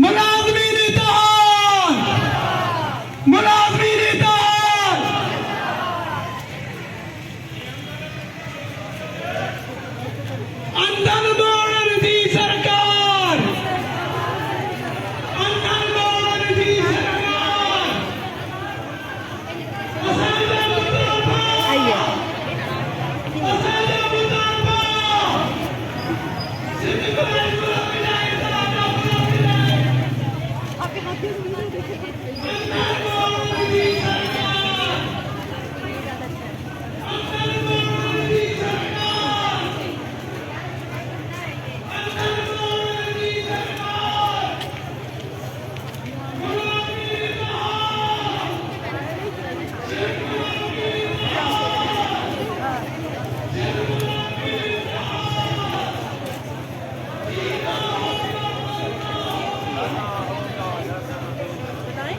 मुलाजमीन इत्तेहाद, मुलाजमीन इत्तेहाद। अंदर मोड़न दी सरकार, अंदर मोड़न दी सरकार। असांजा मुतालबा, असांजा मुतालबा सिंध कौम मिलाए सलाम मिलाए। अंदर मोड़न दी सरकार, अंदर मोड़न दी सरकार, अंदर मोड़न दी सरकार। मुलाजमीन इत्तेहाद, बताएं